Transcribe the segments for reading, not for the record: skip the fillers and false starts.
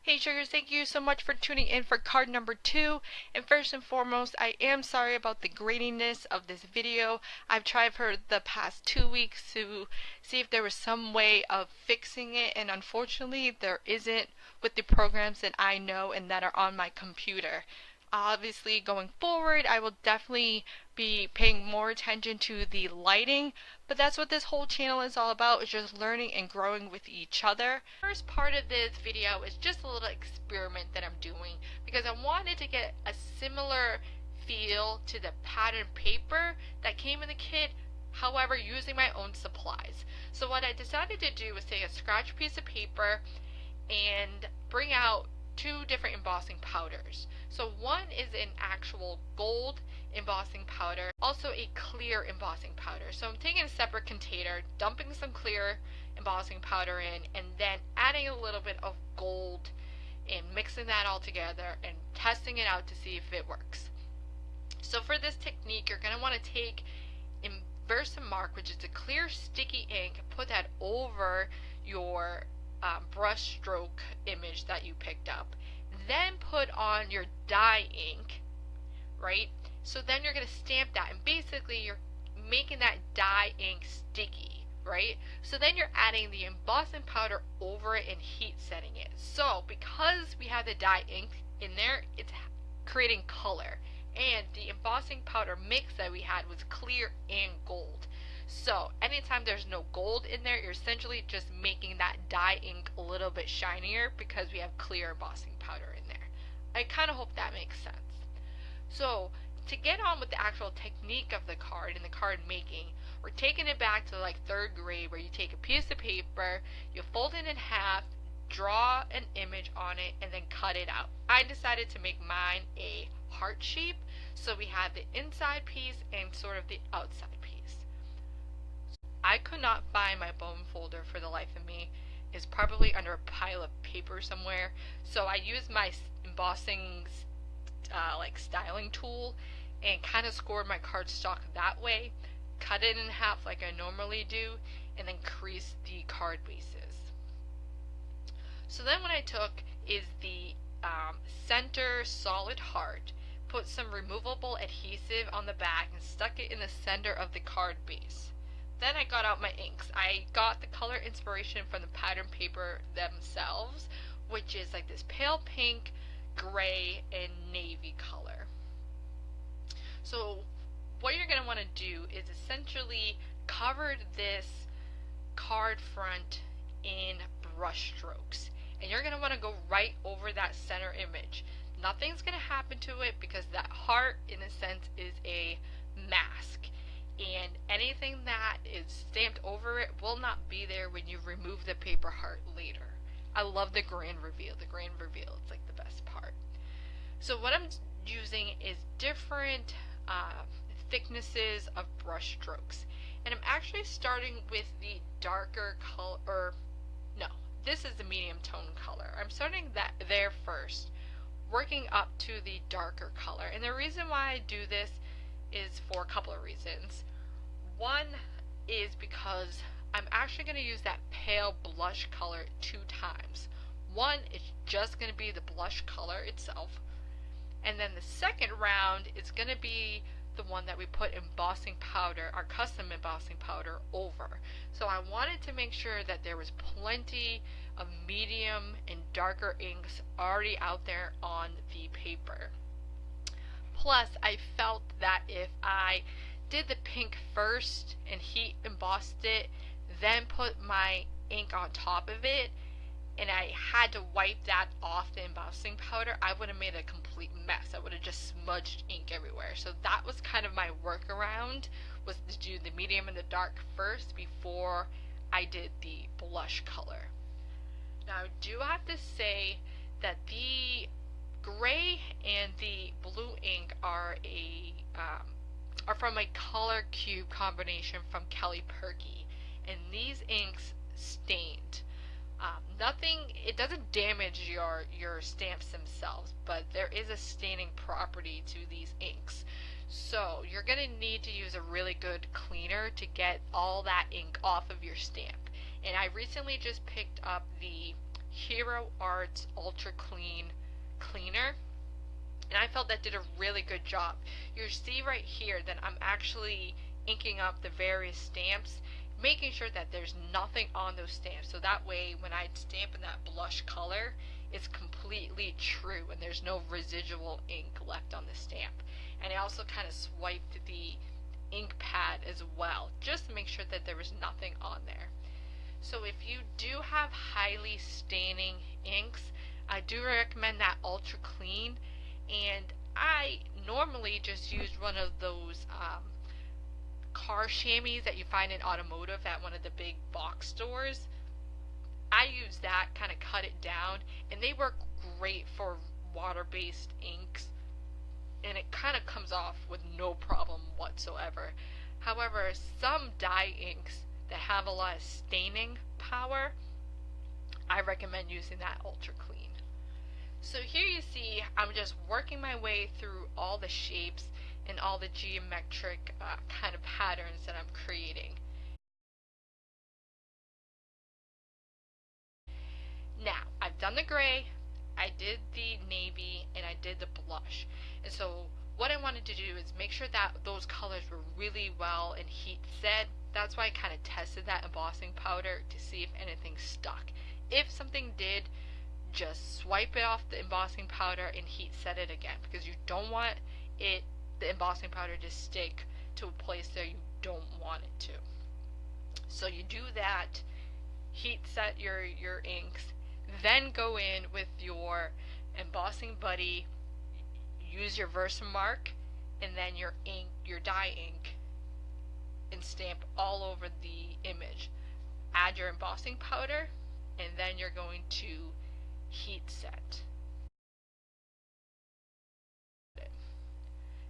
Hey sugars, thank you so much for tuning in for card number 2. And first and foremost, I am sorry about the graininess of this video. I've tried for the past 2 weeks to see if there was some way of fixing it, and unfortunately there isn't with the programs that I know and that are on my computer. Obviously, going forward, I will definitely be paying more attention to the lighting, but that's what this whole channel is all about, is just learning and growing with each other. First part of this video is just a little experiment that I'm doing because I wanted to get a similar feel to the pattern paper that came in the kit, however using my own supplies. So what I decided to do was take a scratch piece of paper and bring out 2 different embossing powders. So one is an actual gold embossing powder, also a clear embossing powder. So I'm taking a separate container, dumping some clear embossing powder in, and then adding a little bit of gold and mixing that all together and testing it out to see if it works. So for this technique, you're going to want to take Versamark, which is a clear sticky ink, put that over your brush stroke image that you picked up, then put on your dye ink, right? So then you're going to stamp that, and basically you're making that dye ink sticky, right? So then you're adding the embossing powder over it and heat setting it. So because we have the dye ink in there, it's creating color, and the embossing powder mix that we had was clear and gold. So anytime there's no gold in there, you're essentially just making that dye ink a little bit shinier because we have clear embossing powder in there. I kind of hope that makes sense. So to get on with the actual technique of the card and the card making, we're taking it back to like 3rd grade, where you take a piece of paper, you fold it in half, draw an image on it, and then cut it out. I decided to make mine a heart shape, so we had the inside piece and sort of the outside piece. I could not find my bone folder for the life of me. It's probably under a pile of paper somewhere. So I used my embossing like styling tool and kind of scored my cardstock that way, cut it in half like I normally do, and then creased the card bases. So then what I took is the center solid heart, put some removable adhesive on the back, and stuck it in the center of the card base. Then I got out my inks. I got the color inspiration from the pattern paper themselves, which is like this pale pink, gray, and navy color. So what you're going to want to do is essentially cover this card front in brush strokes. And you're going to want to go right over that center image. Nothing's going to happen to it because that heart, in a sense, is a mask. And anything that is stamped over it will not be there when you remove the paper heart later. I love the grand reveal. The grand reveal is like the best part. So what I'm using is different thicknesses of brush strokes. And I'm actually starting with the darker color, or no, this is the medium tone color. I'm starting there first, working up to the darker color. And the reason why I do this is for a couple of reasons. One is because I'm actually going to use that pale blush color 2 times. One is just going to be the blush color itself, and then the second round is going to be the one that we put embossing powder, our custom embossing powder, over. So I wanted to make sure that there was plenty of medium and darker inks already out there on the paper. Plus, I felt that if I did the pink first and heat embossed it, then put my ink on top of it, and I had to wipe that off the embossing powder, I would have made a complete mess. I would have just smudged ink everywhere. So that was kind of my workaround, was to do the medium and the dark first before I did the blush color. Now I do have to say that the gray and the blue ink are from a color cube combination from Kelly Perky, and these inks stained. It doesn't damage your stamps themselves, but there is a staining property to these inks. So you're going to need to use a really good cleaner to get all that ink off of your stamp. And I recently just picked up the Hero Arts Ultra Clean Cleaner, and I felt that did a really good job. You see right here that I'm actually inking up the various stamps, making sure that there's nothing on those stamps, so that way when I stamp in that blush color, it's completely true and there's no residual ink left on the stamp. And I also kind of swiped the ink pad as well, just to make sure that there was nothing on there. So if you do have highly staining inks, I do recommend that Ultra Clean, and I normally just use one of those car chamois that you find in automotive at one of the big box stores. I use that, kind of cut it down, and they work great for water-based inks, and it kind of comes off with no problem whatsoever. However, some dye inks that have a lot of staining power, I recommend using that Ultra Clean. So here you see I'm just working my way through all the shapes and all the geometric kind of patterns that I'm creating. Now, I've done the gray, I did the navy, and I did the blush. And so what I wanted to do is make sure that those colors were really well in heat set. That's why I kind of tested that embossing powder to see if anything stuck. If something did, just swipe it off the embossing powder and heat set it again, because you don't want the embossing powder to stick to a place that you don't want it to. So you do that, heat set your inks, then go in with your embossing buddy, use your Versamark, and then your ink, your dye ink, and stamp all over the image. Add your embossing powder, and then you're going to heat set.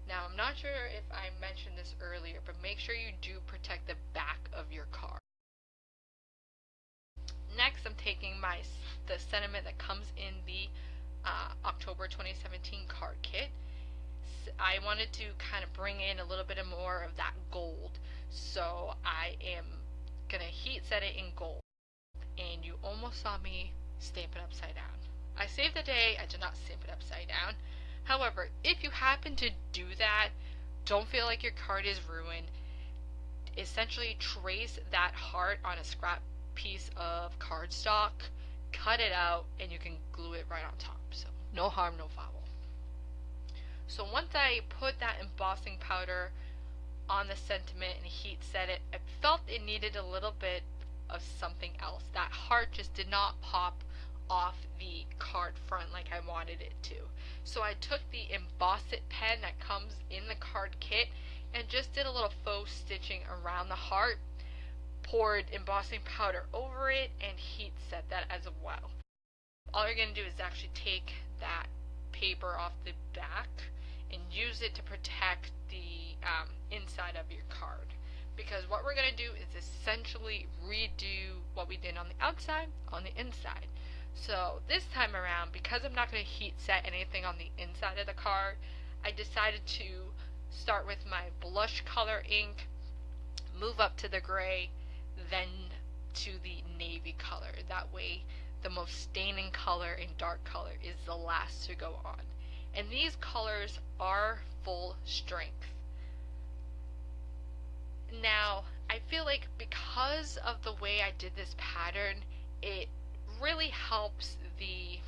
Now, I'm not sure if I mentioned this earlier, but make sure you do protect the back of your card. Next, I'm taking the sentiment that comes in the October 2017 card kit. I wanted to kind of bring in a little bit more of that gold, so I am going to heat set it in gold. And you almost saw me stamp it upside down. I saved the day, I did not stamp it upside down. However, if you happen to do that, don't feel like your card is ruined. Essentially trace that heart on a scrap piece of cardstock, cut it out, and you can glue it right on top. So no harm, no foul. So once I put that embossing powder on the sentiment and heat set it, I felt it needed a little bit of something else. That heart just did not pop off the card front like I wanted it to. So I took the Emboss It pen that comes in the card kit and just did a little faux stitching around the heart, poured embossing powder over it, and heat set that as well. All you're going to do is actually take that paper off the back and use it to protect the inside of your card. Because what we're going to do is essentially redo what we did on the outside on the inside. So this time around, because I'm not going to heat set anything on the inside of the card, I decided to start with my blush color ink, move up to the gray, then to the navy color. That way the most staining color and dark color is the last to go on. And these colors are full strength. Now, I feel like because of the way I did this pattern, it really helps the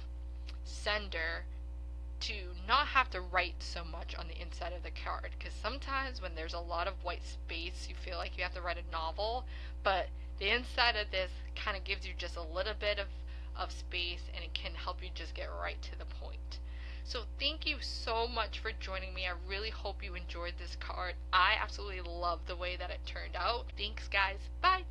sender to not have to write so much on the inside of the card, because sometimes when there's a lot of white space you feel like you have to write a novel, but the inside of this kind of gives you just a little bit of space, and it can help you just get right to the point. So thank you so much for joining me. I really hope you enjoyed this card. I absolutely love the way that it turned out. Thanks guys. Bye.